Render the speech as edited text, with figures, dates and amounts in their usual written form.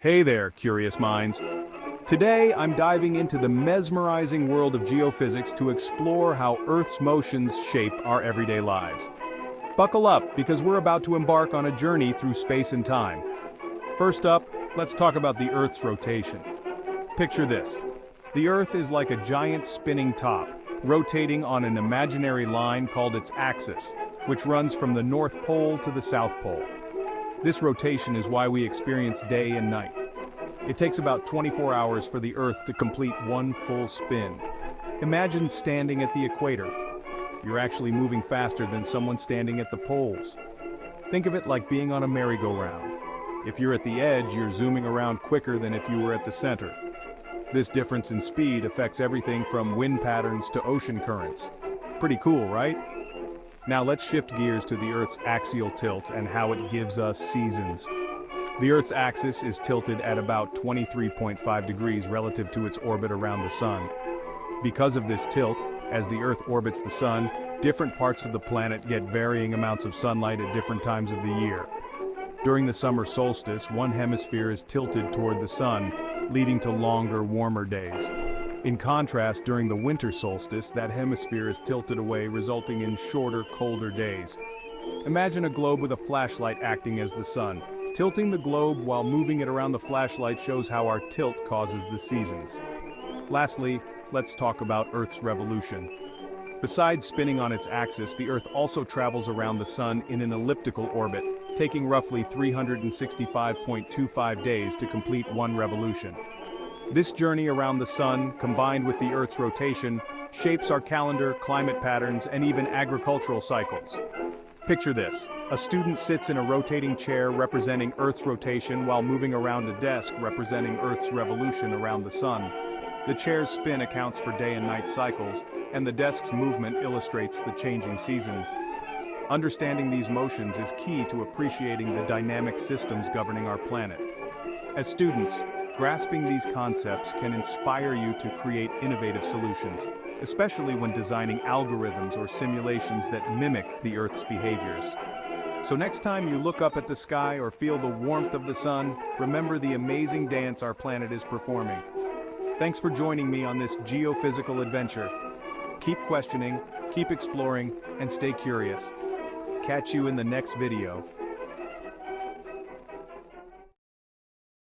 Hey there, curious minds. Today, I'm diving into the mesmerizing world of geophysics to explore how Earth's motions shape our everyday lives. Buckle up, because we're about to embark on a journey through space and time. First up, let's talk about the Earth's rotation. Picture this. The Earth is like a giant spinning top, rotating on an imaginary line called its axis, which runs from the North Pole to the South Pole. This rotation is why we experience day and night. It takes about 24 hours for the Earth to complete one full spin. Imagine standing at the equator. You're actually moving faster than someone standing at the poles. Think of it like being on a merry-go-round. If you're at the edge, you're zooming around quicker than if you were at the center. This difference in speed affects everything from wind patterns to ocean currents. Pretty cool, right? Now let's shift gears to the Earth's axial tilt and how it gives us seasons. The Earth's axis is tilted at about 23.5 degrees relative to its orbit around the Sun. Because of this tilt, as the Earth orbits the Sun, different parts of the planet get varying amounts of sunlight at different times of the year. During the summer solstice, one hemisphere is tilted toward the Sun, leading to longer, warmer days. In contrast, during the winter solstice, that hemisphere is tilted away, resulting in shorter, colder days. Imagine a globe with a flashlight acting as the sun. Tilting the globe while moving it around the flashlight shows how our tilt causes the seasons. Lastly, let's talk about Earth's revolution. Besides spinning on its axis, the Earth also travels around the Sun in an elliptical orbit, taking roughly 365.25 days to complete one revolution. This journey around the Sun, combined with the Earth's rotation, shapes our calendar, climate patterns, and even agricultural cycles. Picture this. A student sits in a rotating chair representing Earth's rotation while moving around a desk representing Earth's revolution around the Sun. The chair's spin accounts for day and night cycles, and the desk's movement illustrates the changing seasons. Understanding these motions is key to appreciating the dynamic systems governing our planet. As students, grasping these concepts can inspire you to create innovative solutions, especially when designing algorithms or simulations that mimic the Earth's behaviors. So next time you look up at the sky or feel the warmth of the sun, remember the amazing dance our planet is performing. Thanks for joining me on this geophysical adventure. Keep questioning, keep exploring, and stay curious. Catch you in the next video.